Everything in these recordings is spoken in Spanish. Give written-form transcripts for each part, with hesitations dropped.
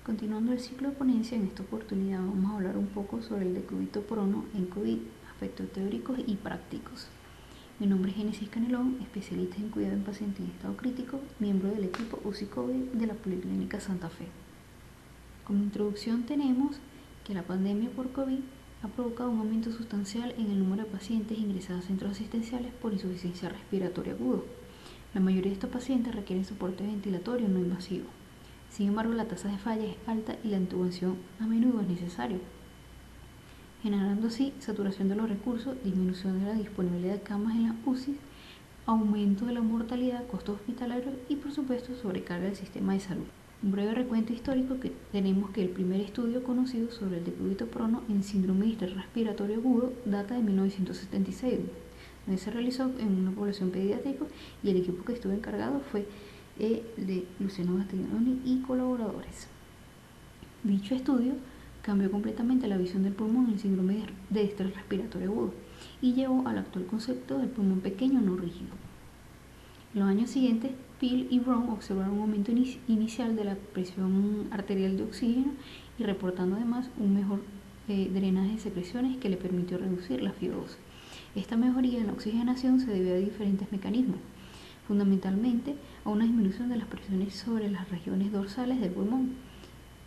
Continuando el ciclo de ponencia, en esta oportunidad vamos a hablar un poco sobre el decúbito prono en COVID, aspectos teóricos y prácticos. Mi nombre es Génesis Canelón, especialista en cuidado en pacientes en estado crítico, miembro del equipo UCI COVID de la Policlínica Santa Fe. Como introducción tenemos que la pandemia por COVID ha provocado un aumento sustancial en el número de pacientes ingresados a centros asistenciales por insuficiencia respiratoria aguda. La mayoría de estos pacientes requieren soporte ventilatorio no invasivo. Sin embargo, la tasa de falla es alta y la intubación a menudo es necesaria, generando así saturación de los recursos, disminución de la disponibilidad de camas en las UCI, aumento de la mortalidad, costos hospitalarios y, por supuesto, sobrecarga del sistema de salud. Un breve recuento histórico que tenemos que el primer estudio conocido sobre el decúbito prono en síndrome de estrés respiratorio agudo data de 1976, donde se realizó en una población pediátrica y el equipo que estuvo encargado fue de Luciano Gattinoni y colaboradores. Dicho estudio cambió completamente la visión del pulmón en el síndrome de estrés respiratorio agudo y llevó al actual concepto del pulmón pequeño no rígido. En los años siguientes, Peel y Brown observaron un aumento inicial de la presión arterial de oxígeno y reportando además un mejor drenaje de secreciones que le permitió reducir la fibrosis. Esta mejoría en la oxigenación se debió a diferentes mecanismos, fundamentalmente a una disminución de las presiones sobre las regiones dorsales del pulmón,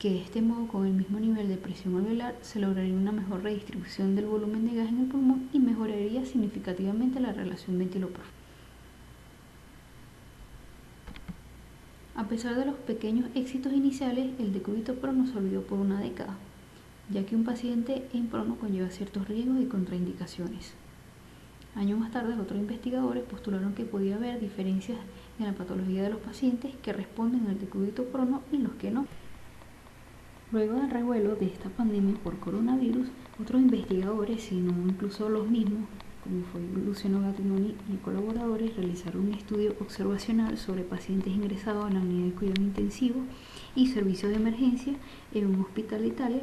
que de este modo, con el mismo nivel de presión alveolar, se lograría una mejor redistribución del volumen de gas en el pulmón y mejoraría significativamente la relación ventilo-profundo. A pesar de los pequeños éxitos iniciales, el decúbito prono se olvidó por una década, ya que un paciente en prono conlleva ciertos riesgos y contraindicaciones. Años más tarde, otros investigadores postularon que podía haber diferencias en la patología de los pacientes que responden al decúbito prono y los que no. Luego del revuelo de esta pandemia por coronavirus, otros investigadores, si no incluso los mismos, como fue Luciano Gattinoni y colaboradores, realizaron un estudio observacional sobre pacientes ingresados en la unidad de cuidado intensivo y servicio de emergencia en un hospital de Italia,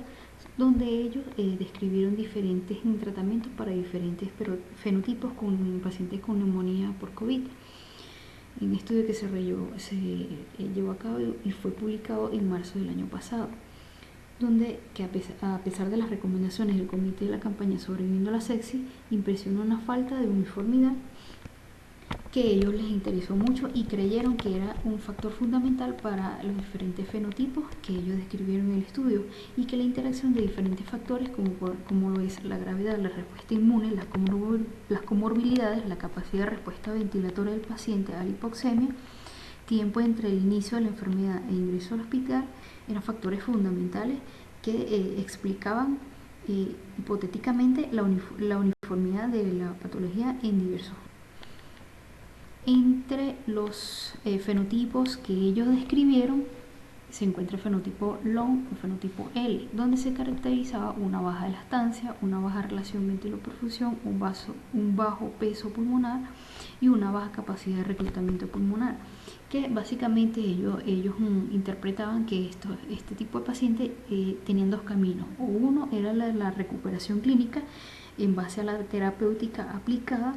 donde ellos describieron diferentes tratamientos para diferentes fenotipos con pacientes con neumonía por COVID. Un estudio que se llevó a cabo y fue publicado en marzo del año pasado, donde que a pesar de las recomendaciones del comité de la campaña Sobreviviendo a la Sepsis, impresionó una falta de uniformidad que a ellos les interesó mucho y creyeron que era un factor fundamental para los diferentes fenotipos que ellos describieron en el estudio, y que la interacción de diferentes factores como lo es la gravedad, la respuesta inmune, las comorbilidades, la capacidad de respuesta ventilatoria del paciente a la hipoxemia, tiempo entre el inicio de la enfermedad e ingreso al hospital, eran factores fundamentales que explicaban hipotéticamente la uniformidad de la patología en diversos. Entre los fenotipos que ellos describieron se encuentra el fenotipo LONG o fenotipo L, donde se caracterizaba una baja elastania, una baja relación ventilo-perfusión, un bajo peso pulmonar y una baja capacidad de reclutamiento pulmonar, que básicamente ellos interpretaban que este tipo de pacientes tenían dos caminos. Uno era la recuperación clínica en base a la terapéutica aplicada,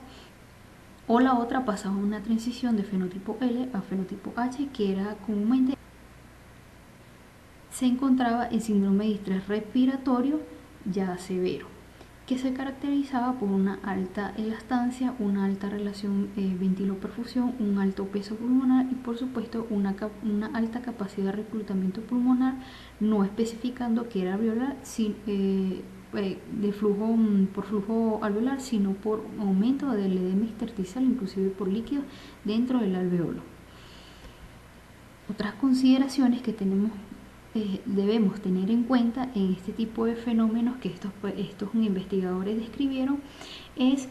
o la otra pasaba una transición de fenotipo L a fenotipo H, que era comúnmente se encontraba en síndrome de estrés respiratorio ya severo, que se caracterizaba por una alta elastania, una alta relación ventilo-perfusión, un alto peso pulmonar y, por supuesto, una alta capacidad de reclutamiento pulmonar, no especificando que era alveolar por flujo alveolar, sino por aumento del edema intersticial, inclusive por líquidos dentro del alveolo. Otras consideraciones que debemos tener en cuenta en este tipo de fenómenos que estos investigadores describieron es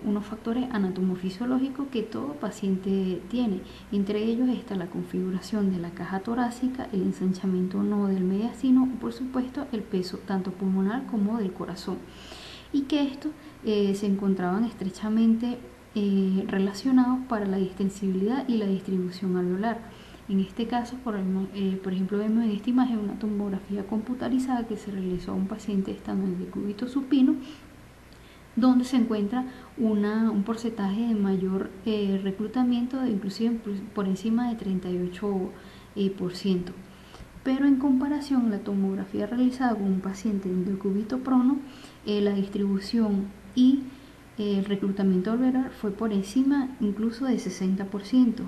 unos factores anatomofisiológicos que todo paciente tiene. Entre ellos está la configuración de la caja torácica, el ensanchamiento o no del mediastino, y por supuesto el peso tanto pulmonar como del corazón, y que estos se encontraban estrechamente relacionados para la distensibilidad y la distribución alveolar. En este caso, por ejemplo, vemos en esta imagen una tomografía computarizada que se realizó a un paciente estando en decúbito supino, donde se encuentra un porcentaje de mayor reclutamiento, inclusive por encima de 38%. pero en comparación la tomografía realizada con un paciente en decúbito prono, la distribución y el reclutamiento alveolar fue por encima incluso de 60%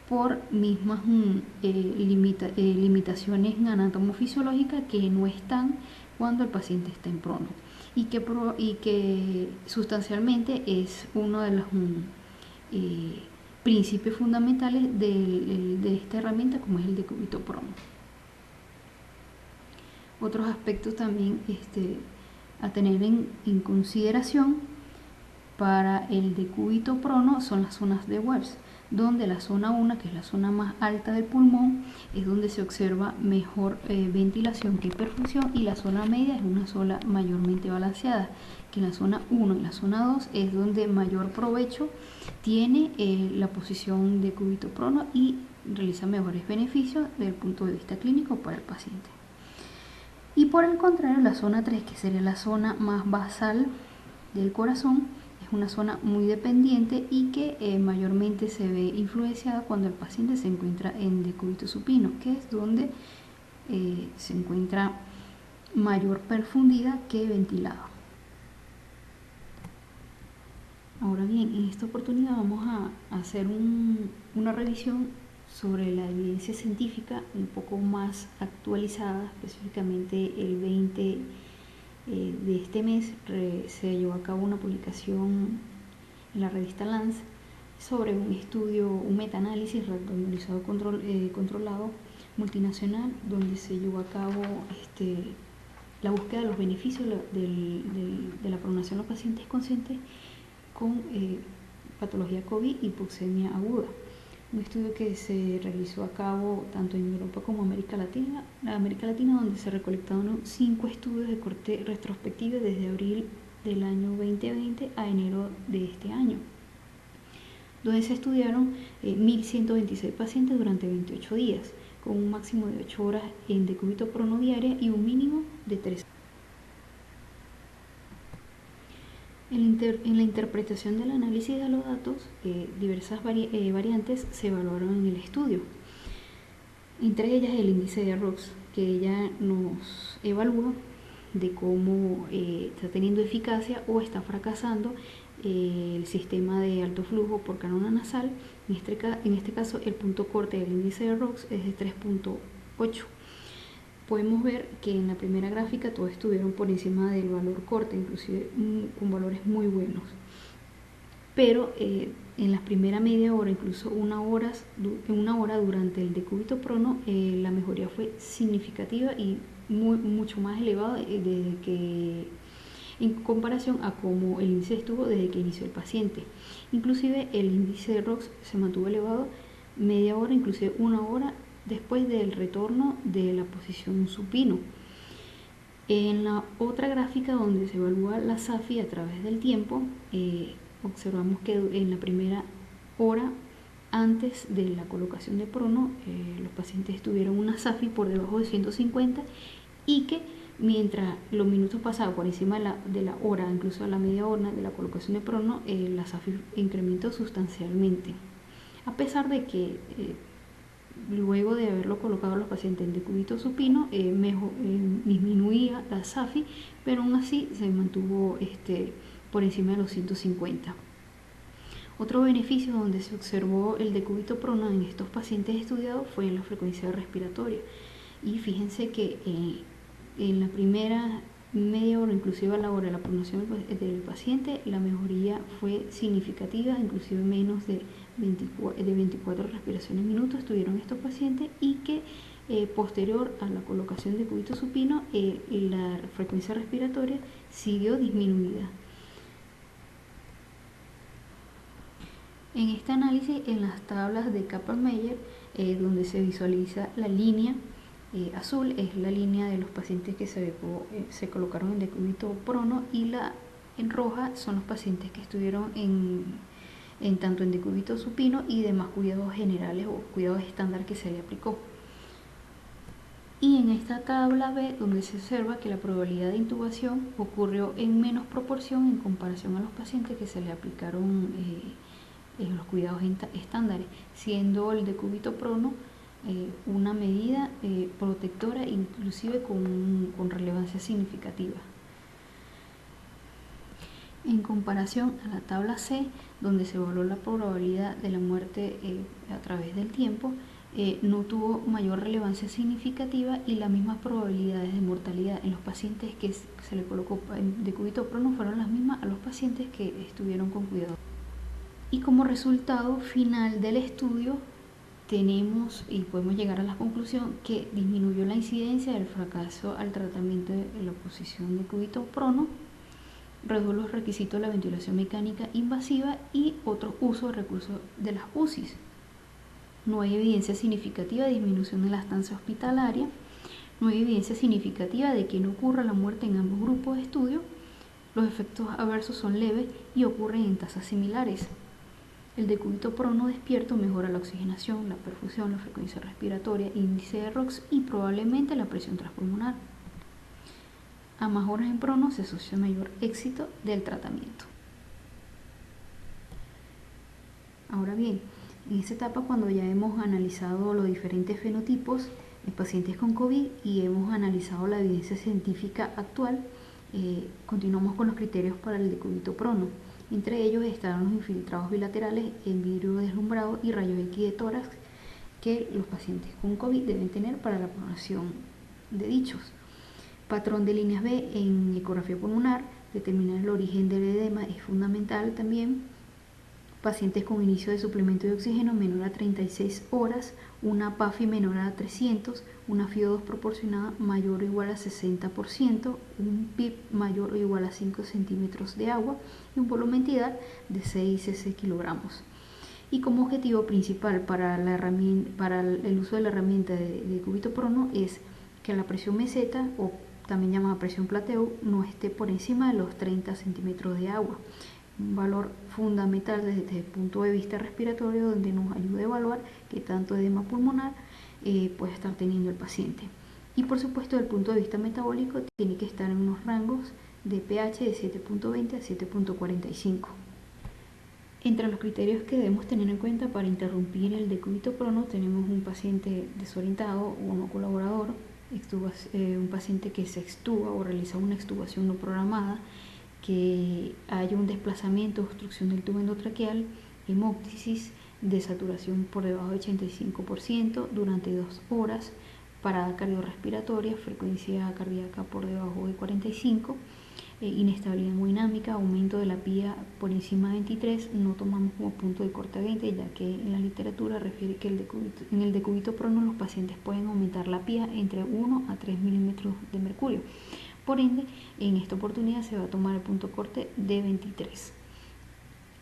por mismas limitaciones anatomofisiológicas que no están cuando el paciente está en prono y que sustancialmente es uno de los principios fundamentales de esta herramienta, como es el decúbito prono. Otros aspectos también a tener en consideración para el decúbito prono son las zonas de Webs, donde la zona 1, que es la zona más alta del pulmón, es donde se observa mejor ventilación que perfusión, y la zona media es una zona mayormente balanceada, que en la zona 1 y la zona 2 es donde mayor provecho tiene la posición decúbito prono y realiza mejores beneficios desde el punto de vista clínico para el paciente. Y por el contrario, la zona 3, que sería la zona más basal del corazón, es una zona muy dependiente y que mayormente se ve influenciada cuando el paciente se encuentra en decúbito supino, que es donde se encuentra mayor profundidad que ventilado. Ahora bien, en esta oportunidad vamos a hacer una revisión sobre la evidencia científica un poco más actualizada. Específicamente el 20 de este mes se llevó a cabo una publicación en la revista Lance sobre un estudio, un metaanálisis randomizado controlado multinacional, donde se llevó a cabo la búsqueda de los beneficios de la pronación a los pacientes conscientes con patología COVID y hipoxemia aguda. Un estudio que se realizó a cabo tanto en Europa como América Latina, donde se recolectaron 5 estudios de corte retrospectivo desde abril del año 2020 a enero de este año, donde se estudiaron 1.126 pacientes durante 28 días, con un máximo de 8 horas en decúbito prono diaria y un mínimo de 3. En la interpretación del análisis de los datos, diversas variantes se evaluaron en el estudio. Entre ellas el índice de ROX, que ella nos evalúa de cómo está teniendo eficacia o está fracasando el sistema de alto flujo por canula nasal. En este caso el punto corte del índice de ROX es de 3.8. Podemos ver que en la primera gráfica todos estuvieron por encima del valor corte, inclusive con valores muy buenos. Pero en la primera media hora, incluso una hora durante el decúbito prono, la mejoría fue significativa y mucho más elevada desde que, en comparación a cómo el índice estuvo desde que inició el paciente. Inclusive el índice de ROX se mantuvo elevado media hora, inclusive una hora después del retorno de la posición supino. En la otra gráfica, donde se evalúa la SAFI a través del tiempo, observamos que en la primera hora antes de la colocación de prono, los pacientes tuvieron una SAFI por debajo de 150 y que mientras los minutos pasaban por encima de la hora, incluso a la media hora de la colocación de prono, la SAFI incrementó sustancialmente, a pesar de que luego de haberlo colocado a los pacientes en decúbito supino, disminuía la SAFI, pero aún así se mantuvo por encima de los 150. Otro beneficio donde se observó el decúbito prono en estos pacientes estudiados fue en la frecuencia respiratoria. Y fíjense que en la primera media hora, inclusive a la hora de la pronación del paciente, la mejoría fue significativa, inclusive menos de 24 respiraciones minutos tuvieron estos pacientes, y que posterior a la colocación de decúbito supino, la frecuencia respiratoria siguió disminuida. En este análisis, en las tablas de Kaplan-Meier, donde se visualiza la línea azul, es la línea de los pacientes que se colocaron en decúbito prono, y la en roja son los pacientes que estuvieron tanto en decúbito supino y demás cuidados generales o cuidados estándar que se le aplicó. Y en esta tabla B, donde se observa que la probabilidad de intubación ocurrió en menos proporción en comparación a los pacientes que se le aplicaron los cuidados estándares, siendo el decúbito prono una medida protectora, inclusive con relevancia significativa. En comparación a la tabla C, donde se evaluó la probabilidad de la muerte a través del tiempo, no tuvo mayor relevancia significativa y las mismas probabilidades de mortalidad en los pacientes que se le colocó decúbito prono fueron las mismas a los pacientes que estuvieron con cuidado. Y como resultado final del estudio tenemos y podemos llegar a la conclusión que disminuyó la incidencia del fracaso al tratamiento de la posición de decúbito prono, redujo los requisitos de la ventilación mecánica invasiva y otros usos de recursos de las UCIs. No hay evidencia significativa de disminución de la estancia hospitalaria, no hay evidencia significativa de que no ocurra la muerte en ambos grupos de estudio, los efectos adversos son leves y ocurren en tasas similares. El decúbito prono despierto mejora la oxigenación, la perfusión, la frecuencia respiratoria, índice de ROX y probablemente la presión transpulmonar. A más horas en prono se asocia mayor éxito del tratamiento. Ahora bien, en esta etapa, cuando ya hemos analizado los diferentes fenotipos en pacientes con COVID y hemos analizado la evidencia científica actual, continuamos con los criterios para el decúbito prono. Entre ellos están los infiltrados bilaterales en vidrio deslumbrado y rayos X de tórax que los pacientes con COVID deben tener para la pronación de dichos. Patrón de líneas B en ecografía pulmonar, determinar el origen del edema es fundamental también. Pacientes con inicio de suplemento de oxígeno menor a 36 horas, una PAFI menor a 300, una FiO2 proporcionada mayor o igual a 60%, un PIB mayor o igual a 5 centímetros de agua y un volumen entidad de 6 cc kilogramos. Y como objetivo principal para el uso de la herramienta de decúbito prono es que la presión meseta, o también llamada presión plateau, no esté por encima de los 30 centímetros de agua. Un valor fundamental desde el punto de vista respiratorio, donde nos ayuda a evaluar qué tanto edema pulmonar puede estar teniendo el paciente. Y por supuesto, desde el punto de vista metabólico, tiene que estar en unos rangos de pH de 7.20 a 7.45. Entre los criterios que debemos tener en cuenta para interrumpir el decúbito prono tenemos un paciente desorientado o no colaborador, un paciente que se extuba o realiza una extubación no programada, que haya un desplazamiento, obstrucción del tubo endotraqueal, hemóptisis, desaturación por debajo de 85% durante 2 horas, parada cardiorrespiratoria, frecuencia cardíaca por debajo de 45, inestabilidad hemodinámica, aumento de la PIA por encima de 23, no tomamos como punto de corte 20, ya que en la literatura refiere que en el decúbito prono los pacientes pueden aumentar la PIA entre 1 a 3 milímetros de mercurio. Por ende, en esta oportunidad se va a tomar el punto corte de 23.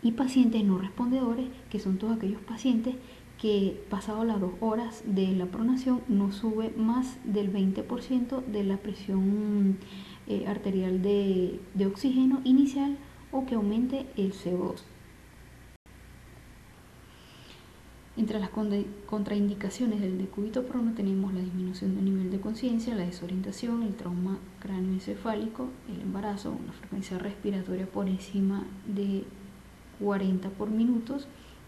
Y pacientes no respondedores, que son todos aquellos pacientes que pasado las 2 horas de la pronación no sube más del 20% de la presión arterial de oxígeno inicial o que aumente el CO2. Entre las contraindicaciones del decúbito prono tenemos la disminución del nivel de conciencia, la desorientación, el trauma cráneoencefálico, el embarazo, una frecuencia respiratoria por encima de 40 por minutos,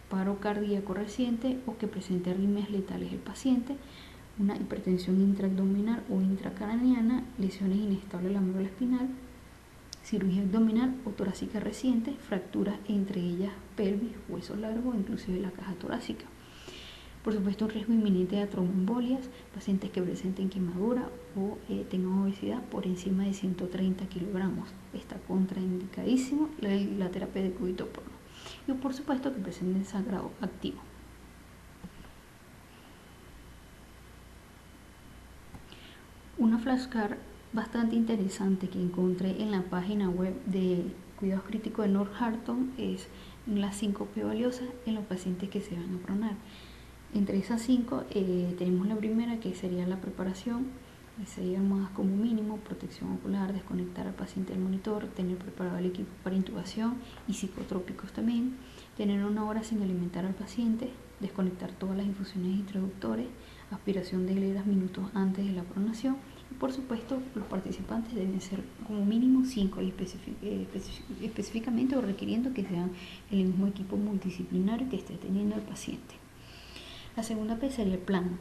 paro cardíaco reciente o que presente arritmias letales el paciente, una hipertensión intraabdominal o intracraneana, lesiones inestables de la médula espinal, cirugía abdominal o torácica reciente, fracturas entre ellas pelvis, hueso largo, inclusive la caja torácica. Por supuesto, un riesgo inminente de tromboembolias, pacientes que presenten quemadura o tengan obesidad por encima de 130 kilogramos. Está contraindicadísimo la terapia de decúbito prono. Y por supuesto que presenten sangrado activo. Una flashcard bastante interesante que encontré en la página web de cuidados críticos de Northampton es las 5 P valiosas en los pacientes que se van a pronar. Entre esas 5 tenemos la primera, que sería la preparación, 6 almohadas como mínimo, protección ocular, desconectar al paciente del monitor, tener preparado el equipo para intubación y psicotrópicos también, tener 1 hora sin alimentar al paciente, desconectar todas las infusiones introductores, aspiración de hileras minutos antes de la pronación y por supuesto los participantes deben ser como mínimo 5 y específicamente o requiriendo que sean el mismo equipo multidisciplinario que esté teniendo el paciente. La segunda P sería el plan.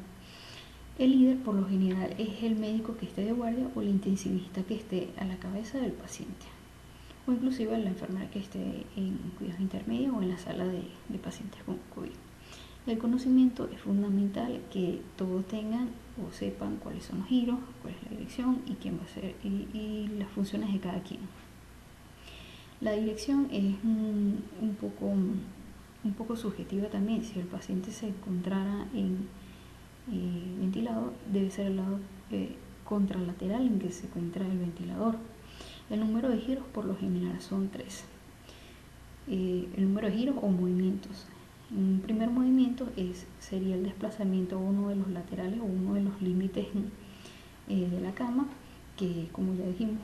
El líder por lo general es el médico que esté de guardia o el intensivista que esté a la cabeza del paciente, o inclusive la enfermera que esté en cuidados intermedios o en la sala de pacientes con COVID. El conocimiento es fundamental, que todos tengan o sepan cuáles son los giros, cuál es la dirección y quién va a ser y las funciones de cada quien. La dirección es un poco subjetiva también. Si el paciente se encontrara en ventilado, debe ser el lado contralateral en que se encuentra el ventilador. El número de giros por lo general son 3. El número de giros o movimientos. Un primer movimiento sería el desplazamiento a uno de los laterales o uno de los límites de la cama, que como ya dijimos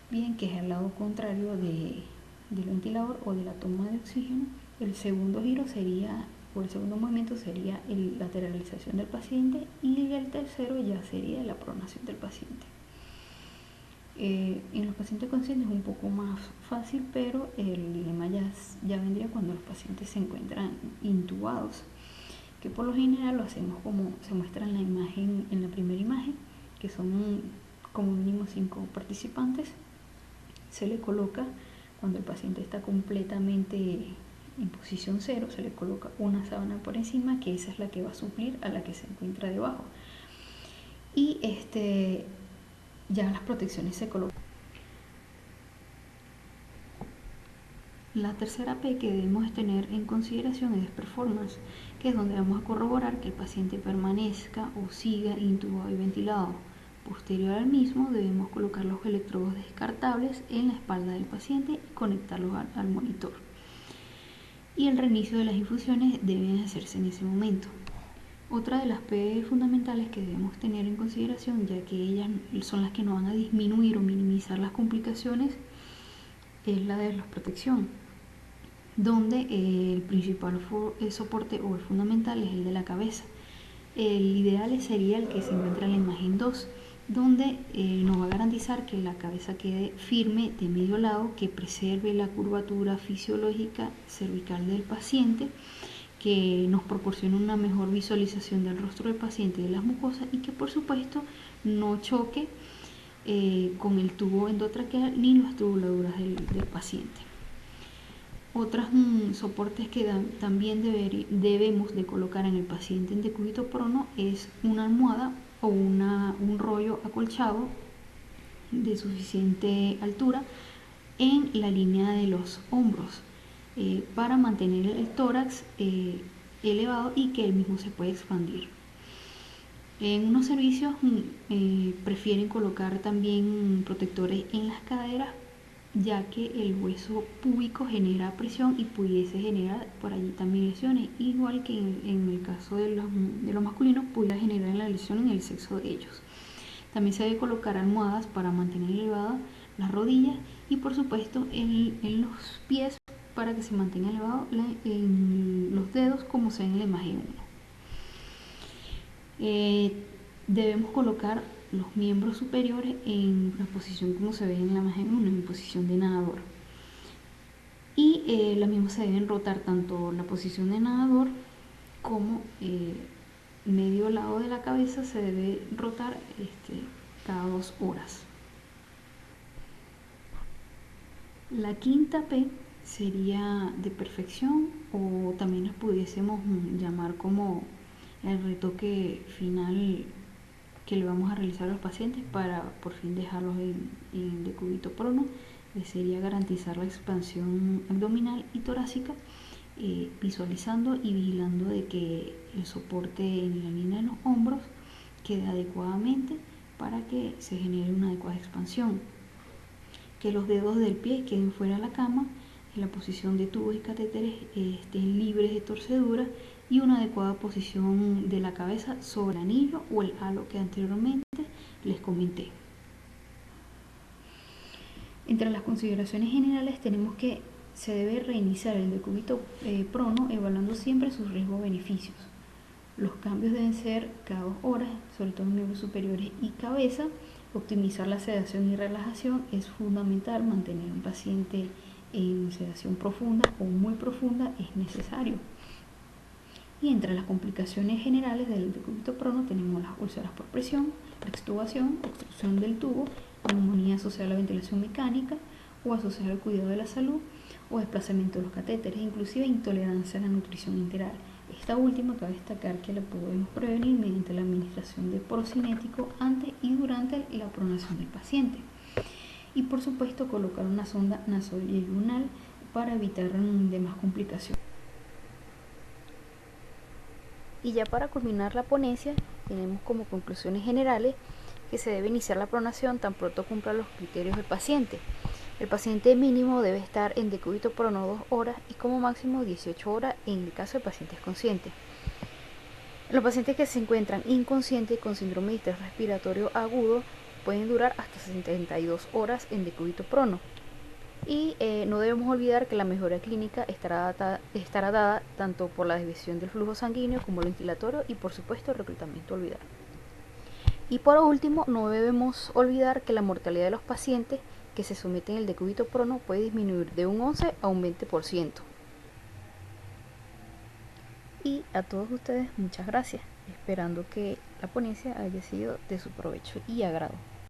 bien, que es al lado contrario del ventilador o de la toma de oxígeno. El segundo giro sería, o el segundo movimiento sería la lateralización del paciente, y el tercero ya sería la pronación del paciente. En los pacientes conscientes es un poco más fácil, pero el dilema ya vendría cuando los pacientes se encuentran intubados, que por lo general lo hacemos como se muestra en la imagen, en la primera imagen, que son como mínimo 5 participantes. Se le coloca, cuando el paciente está completamente en posición 0, se le coloca una sábana por encima, que esa es la que va a suplir a la que se encuentra debajo. Y ya las protecciones se colocan. La tercera P que debemos tener en consideración es performance, que es donde vamos a corroborar que el paciente permanezca o siga intubado y ventilado. Posterior al mismo, debemos colocar los electrodos descartables en la espalda del paciente y conectarlos al monitor. Y el reinicio de las infusiones debe hacerse en ese momento. Otra de las P fundamentales que debemos tener en consideración, ya que ellas son las que nos van a disminuir o minimizar las complicaciones, es la de la protección, donde el principal soporte o el fundamental es el de la cabeza. El ideal sería el que se encuentra en la imagen 2, donde nos va a garantizar que la cabeza quede firme de medio lado, que preserve la curvatura fisiológica cervical del paciente, que nos proporcione una mejor visualización del rostro del paciente y de las mucosas, y que por supuesto no choque con el tubo endotraqueal ni las tubuladuras del paciente. Otros soportes que también debemos de colocar en el paciente en decúbito prono es una almohada o un rollo acolchado de suficiente altura en la línea de los hombros, para mantener el tórax elevado y que el mismo se pueda expandir. En unos servicios prefieren colocar también protectores en las caderas, ya que el hueso púbico genera presión y pudiese generar por allí también lesiones, igual que en el caso de los masculinos pudiera generar la lesión en el sexo de ellos. También se debe colocar almohadas para mantener elevadas las rodillas y por supuesto en los pies, para que se mantenga elevado en los dedos, como se ve en la imagen 1. Debemos colocar los miembros superiores en la posición como se ve en la imagen 1, en posición de nadador. Y las mismas se deben rotar, tanto la posición de nadador como medio lado de la cabeza se debe rotar cada 2 horas. La quinta P sería de perfección, o también las pudiésemos llamar como el retoque final que le vamos a realizar a los pacientes para por fin dejarlos en decúbito prono. Sería garantizar la expansión abdominal y torácica, visualizando y vigilando de que el soporte en la línea de los hombros quede adecuadamente para que se genere una adecuada expansión, que los dedos del pie queden fuera de la cama, en la posición de tubos y catéteres estén libres de torcedura, y una adecuada posición de la cabeza sobre el anillo o el halo que anteriormente les comenté. Entre las consideraciones generales tenemos que se debe reiniciar el decúbito prono evaluando siempre sus riesgos-beneficios. Los cambios deben ser cada 2 horas, sobre todo en miembros superiores y cabeza. Optimizar la sedación y relajación es fundamental. Mantener un paciente en sedación profunda o muy profunda es necesario. Y entre las complicaciones generales del decúbito prono tenemos las úlceras por presión, la extubación, obstrucción del tubo, neumonía asociada a la ventilación mecánica o asociada al cuidado de la salud o desplazamiento de los catéteres, inclusive intolerancia a la nutrición enteral. Esta última cabe destacar que la podemos prevenir mediante la administración de procinético antes y durante la pronación del paciente. Y por supuesto colocar una sonda nasoyeyunal para evitar demás complicaciones. Y ya para culminar la ponencia, tenemos como conclusiones generales que se debe iniciar la pronación tan pronto cumpla los criterios del paciente. El paciente mínimo debe estar en decúbito prono 2 horas y como máximo 18 horas en el caso de pacientes conscientes. Los pacientes que se encuentran inconscientes con síndrome de estrés respiratorio agudo pueden durar hasta 72 horas en decúbito prono. Y no debemos olvidar que la mejoría clínica estará dada tanto por la desviación del flujo sanguíneo como el ventilatorio y por supuesto el reclutamiento olvidar. Y por último, no debemos olvidar que la mortalidad de los pacientes que se someten al decúbito prono puede disminuir de un 11 a un 20%. Y a todos ustedes muchas gracias, esperando que la ponencia haya sido de su provecho y agrado.